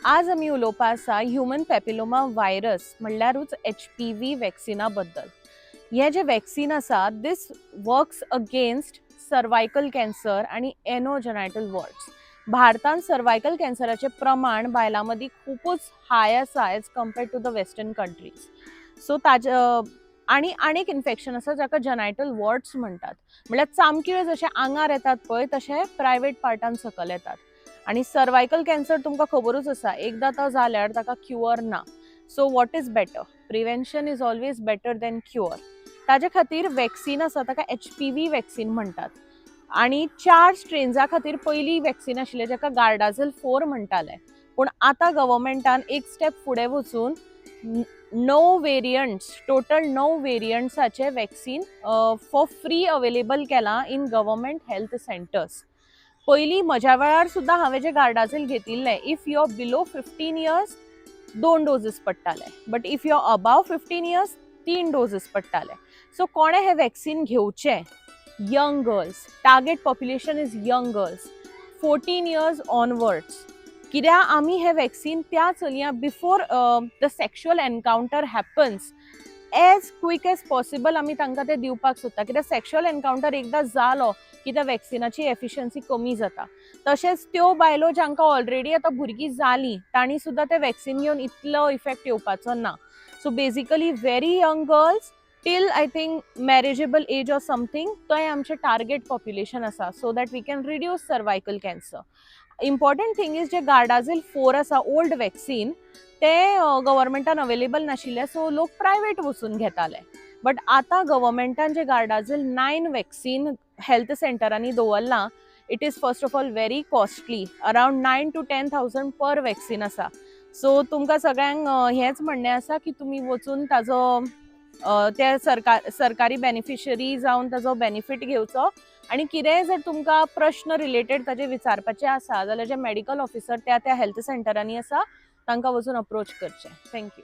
आज आम्ही उलोवपा आसा ह्युमन पॅपिलोमा व्हायरस म्हणल्यारूच HPV वॅक्सिना बद्दल. हे जे वॅक्सिन आसा दिस वर्क्स अगेन्स्ट सर्वायकल कॅन्सर आणि एनोजेनायटल वॉर्ड्स. भारतान सर्वायकल कॅन्सराचे प्रमाण बायलां मदीं खूपच हाय आसा as compared to the western countries. So आणि एक इन्फेक्शन आसा जाका जेनायटल वॉर्ड्स म्हणटात. म्हळ्यार चामखिळे जशे आंगार येतात पळय तशे प्रायव्हेट पार्टान सकल येतात. आणि सर्वायकल कॅन्सर तुमकां खबरूच आसा एकदा तो जाल्यार ताका क्युअर ना. So what is better? Prevention is always better than cure. ताजे खातीर वॅक्सिन आसा ताका HPV वॅक्सिन म्हणटात. आणि 4 स्ट्रेन्जा खातीर पयली वॅक्सिन आशिल्ले जाका गार्डाझल 4 म्हणटाले. पूण आतां गव्हर्मेंटान एक स्टेप फुडें वचून 9 वेरियंट्स टोटल 9 वेरियंट्साचे वॅक्सिन फॉर फ्री अवेलेबल केला इन गव्हर्मेंट हेल्थ सेंटर्स. पयलीं म्हज्या वेळार सुद्दां हांवें जे गार्डाझल घेतिल्ले if you are below 15 years 2 doses पडटाले, but if you are above 15 years 3 doses पडटाले. सो कोणे हे वॅक्सिन घेवचे? Young girls. Target population is young girls 14 years onwards. कित्याक आमी हे वॅक्सिन त्या चलयां before the sexual encounter happens age quick age possible आमी तांकां ते दिवपाक सोदता. कित्याक सेक्शुअल एनकाउंटर एकदां जालो की त्या वॅक्सिनाची एफिशियन्सी कमी जाता. तशेंच त्यो बायलो जांकां ऑलरेडी आतां भुरगीं जालीं तांणी सुद्दां ते वॅक्सिन घेवन इतलो इफेक्ट येवपाचो ना. So basically very young girls till I think marriageable age or something थंय आमचें टार्गेट पॉप्युलेशन आसा so that we can reduce cervical cancer. Important thing is जे गार्डाझल 4 आसा ओल्ड वॅक्सिन ते गव्हर्मेंटान अवेलेबल नाशिल्ले सो लोक प्रायवेट वचून घेताले. बट आतां गव्हर्मेंटान जे गार्डाझल 9 वॅक्सिन हेल्थ सेंटरांनी दवरलां it is first of all very costly. Around 9 to 10,000 per vaccine आसा. सो तुमकां सगळ्यांक हेंच म्हणणें आसा की तुमी वचून ताजो ते सरकारी बेनिफिशरी जावन ताजो बेनिफीट घेवचो. आनी कितेंय जर तुमकां प्रश्न रिलेटेड ताजे विचारपाचे आसा जाल्यार जे मेडिकल ऑफिसर त्या हेल्थ सेंटरांनी आसा तांकां वचून अप्रोच करचें. थँक्यू.